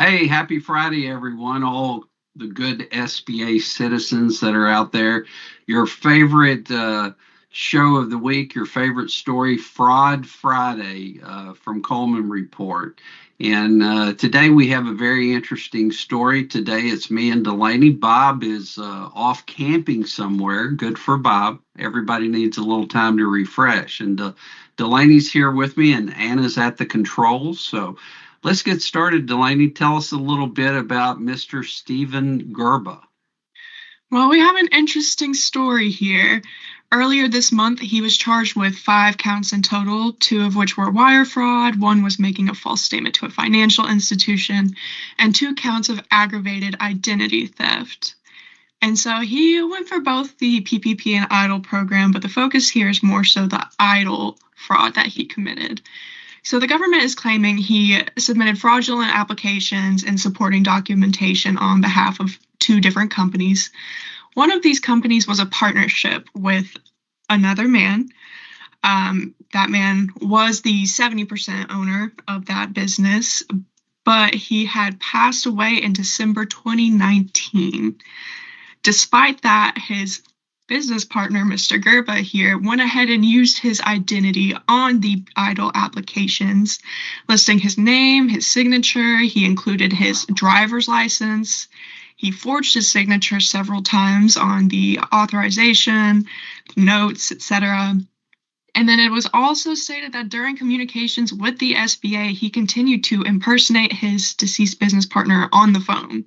Hey, happy Friday, everyone. All the good SBA citizens that are out there. Your favorite show of the week, your favorite story, Fraud Friday from Coleman Report. And today we have a very interesting story. Today it's me and Delaney. Bob is off camping somewhere. Good for Bob. Everybody needs a little time to refresh. And Delaney's here with me, and Anna's at the controls. So let's get started. Delaney, tell us a little bit about Mr. Stephen Gerba. Well, we have an interesting story here. Earlier this month, he was charged with 5 counts in total, 2 of which were wire fraud, 1 was making a false statement to a financial institution, and 2 counts of aggravated identity theft. And so he went for both the PPP and EIDL program, but the focus here is more so the EIDL fraud that he committed. So the government is claiming he submitted fraudulent applications and supporting documentation on behalf of 2 different companies. One of these companies was a partnership with another man. That man was the 70% owner of that business, but he had passed away in December 2019. Despite that, his business partner, Mr. Gerba here, went ahead and used his identity on the EIDL applications, listing his name, his signature. He included his driver's license. He forged his signature several times on the authorization, notes, etc. And then it was also stated that during communications with the SBA, he continued to impersonate his deceased business partner on the phone.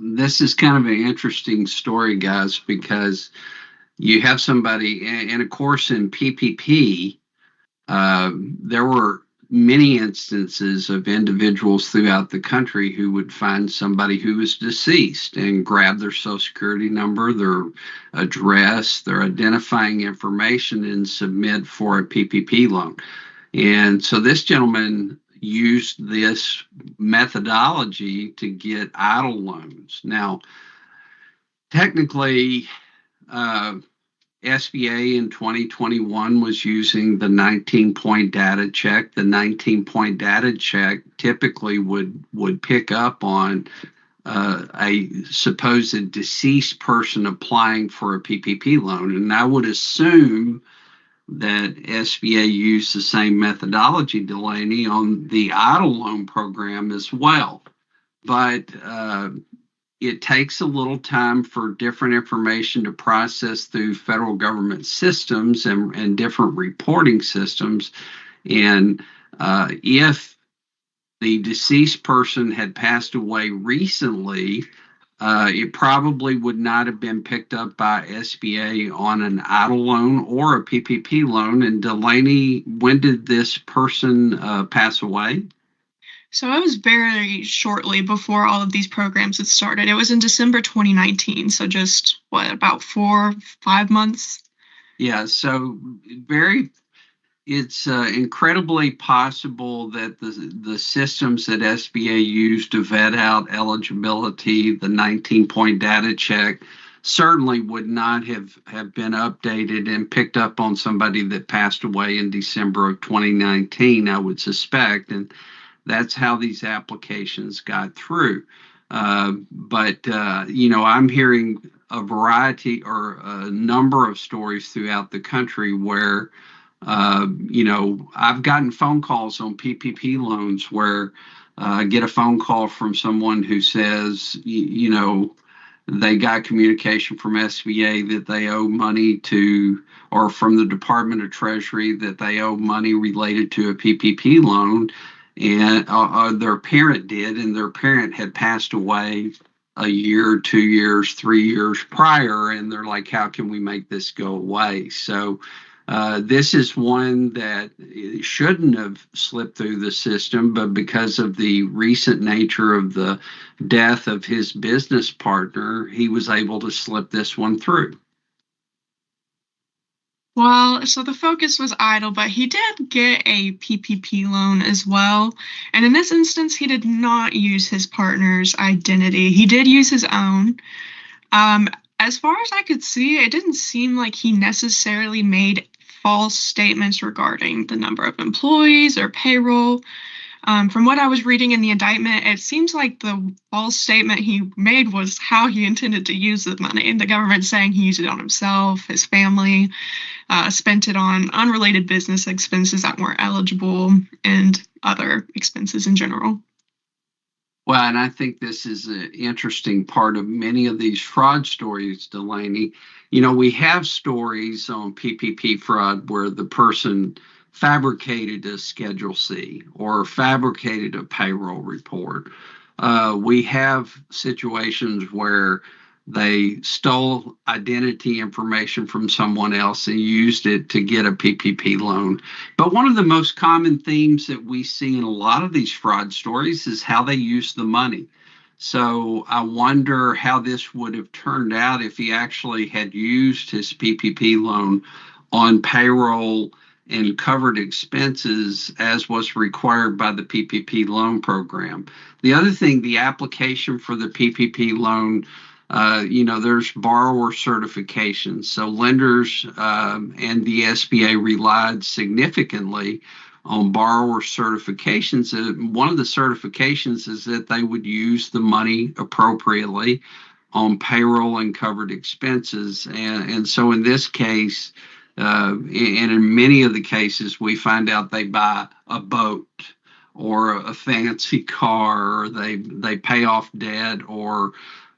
This is kind of an interesting story, guys, because you have somebody, and of course, in PPP, there were many instances of individuals throughout the country who would find somebody who was deceased and grab their social security number, their address, their identifying information, and submit for a PPP loan. And so this gentleman used this methodology to get EIDL loans. Now, technically, SBA in 2021 was using the 19-point data check. The 19-point data check typically would pick up on a supposed deceased person applying for a PPP loan. And I would assume that SBA used the same methodology, Delaney, on the EIDL loan program as well. But it takes a little time for different information to process through federal government systems and different reporting systems. And if the deceased person had passed away recently, it probably would not have been picked up by SBA on an EIDL loan or a PPP loan. And Delaney, when did this person pass away? So it was very shortly before all of these programs had started. It was in December 2019, so just, about 4 or 5 months? Yeah, so it's incredibly possible that the systems that SBA used to vet out eligibility, the 19-point data check, certainly would not have been updated and picked up on somebody that passed away in December of 2019, I would suspect. And that's how these applications got through. But I'm hearing a variety or a number of stories throughout the country where I've gotten phone calls on PPP loans where I get a phone call from someone who says, they got communication from SBA that they owe money to, or from the Department of Treasury that they owe money related to a PPP loan, and their parent did, and their parent had passed away a year, 2 years, 3 years prior, and they're like, how can we make this go away? So this is one that shouldn't have slipped through the system, but because of the recent nature of the death of his business partner, he was able to slip this one through. Well, so the focus was EIDL, but he did get a PPP loan as well. And in this instance, he did not use his partner's identity. He did use his own. As far as I could see, it didn't seem like he necessarily made false statements regarding the number of employees or payroll. From what I was reading in the indictment, it seems like the false statement he made was how he intended to use the money. And the government saying he used it on himself, his family, spent it on unrelated business expenses that weren't eligible, and other expenses in general. Well, and I think this is an interesting part of many of these fraud stories, Delaney. We have stories on PPP fraud where the person fabricated a Schedule C or fabricated a payroll report. We have situations where they stole identity information from someone else and used it to get a PPP loan. But one of the most common themes that we see in a lot of these fraud stories is how they use the money. So I wonder how this would have turned out if he actually had used his PPP loan on payroll and covered expenses as was required by the PPP loan program. The other thing, the application for the PPP loan, there's borrower certifications. So lenders and the SBA relied significantly on borrower certifications. One of the certifications is that they would use the money appropriately on payroll and covered expenses. And so in this case, and in many of the cases, we find out they buy a boat or a fancy car, or they pay off debt or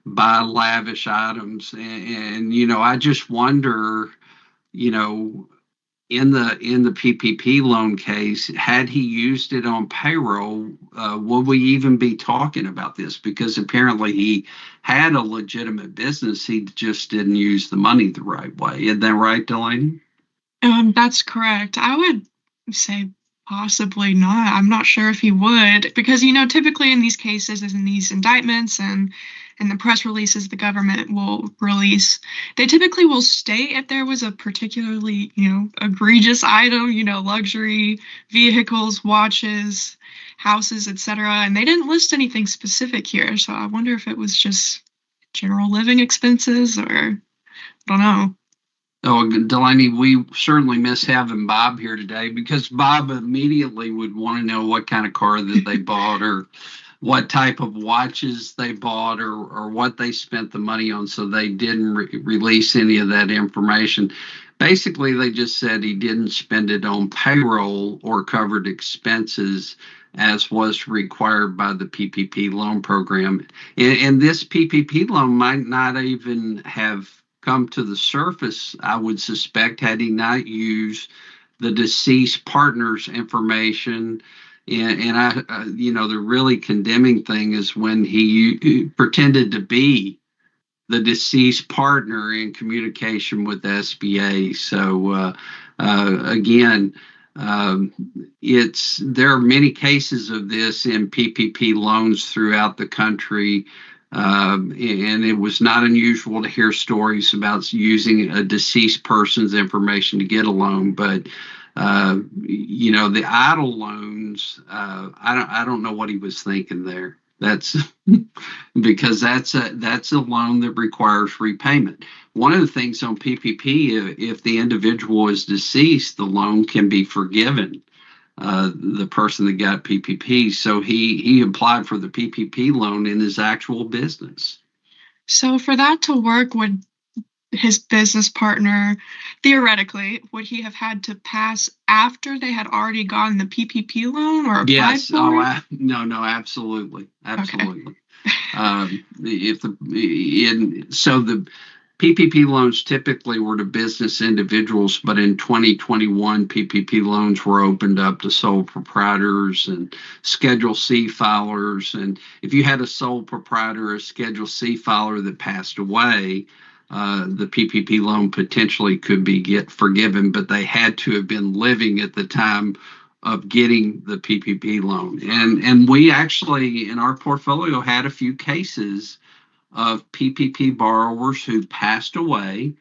buy lavish items. And I just wonder, in the PPP loan case, had he used it on payroll, would we even be talking about this? Because apparently he had a legitimate business. He just didn't use the money the right way. Isn't that right, Delaney? That's correct. I would say possibly not. I'm not sure if he would, because, typically in these cases, as in these indictments and the press releases the government will release, they typically will state if there was a particularly, egregious item, luxury vehicles, watches, houses, etc. And they didn't list anything specific here. So I wonder if it was just general living expenses, or I don't know. Oh, Delaney, we certainly miss having Bob here today, because Bob immediately would want to know what kind of car that they bought, or what type of watches they bought, or what they spent the money on. So they didn't release any of that information. Basically, they just said he didn't spend it on payroll or covered expenses as was required by the PPP loan program. And this PPP loan might not even have come to the surface, I would suspect, had he not used the deceased partner's information. And the really condemning thing is when he pretended to be the deceased partner in communication with SBA. So again, there are many cases of this in PPP loans throughout the country. And it was not unusual to hear stories about using a deceased person's information to get a loan. But the EIDL loans, I don't know what he was thinking there. That's because that's a loan that requires repayment. One of the things on PPP, if the individual is deceased, the loan can be forgiven. The person that got PPP. So he applied for the PPP loan in his actual business. So for that to work, would his business partner, theoretically, would he have had to pass after they had already gotten the PPP loan or applied yes. for it? No, absolutely. Okay. So the PPP loans typically were to business individuals, but in 2021, PPP loans were opened up to sole proprietors and Schedule C filers. And if you had a sole proprietor or a Schedule C filer that passed away, the PPP loan potentially could be forgiven, but they had to have been living at the time of getting the PPP loan. And we actually, in our portfolio, had a few cases of PPP borrowers who passed away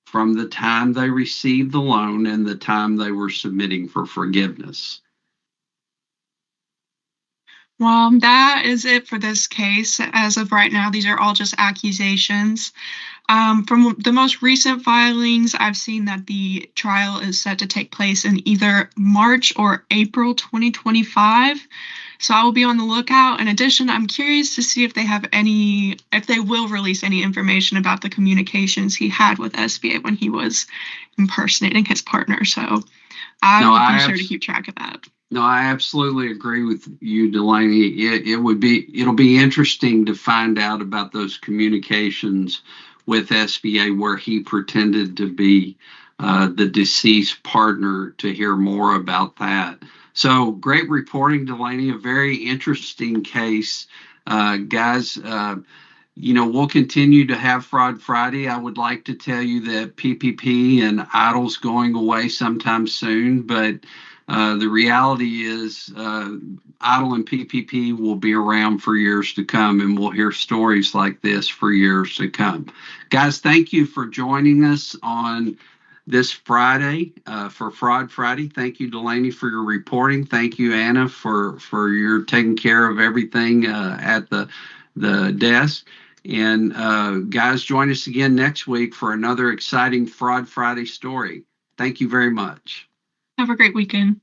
from the time they received the loan and the time they were submitting for forgiveness. Well, that is it for this case. As of right now, these are all just accusations. From the most recent filings, I've seen that the trial is set to take place in either March or April 2025. So I will be on the lookout. In addition, I'm curious to see if they will release any information about the communications he had with SBA when he was impersonating his partner. So I No, will be sure to keep track of that. No, I absolutely agree with you, Delaney. It'll be interesting to find out about those communications with SBA where he pretended to be the deceased partner, to hear more about that. So great reporting, Delaney. A very interesting case. Guys, we'll continue to have Fraud Friday. I would like to tell you that PPP and EIDL's going away sometime soon, but the reality is EIDL and PPP will be around for years to come, and we'll hear stories like this for years to come. Guys, thank you for joining us on this Friday for Fraud Friday. Thank you, Delaney, for your reporting. Thank you, Anna, for your taking care of everything at the desk. And guys, join us again next week for another exciting Fraud Friday story. Thank you very much. Have a great weekend.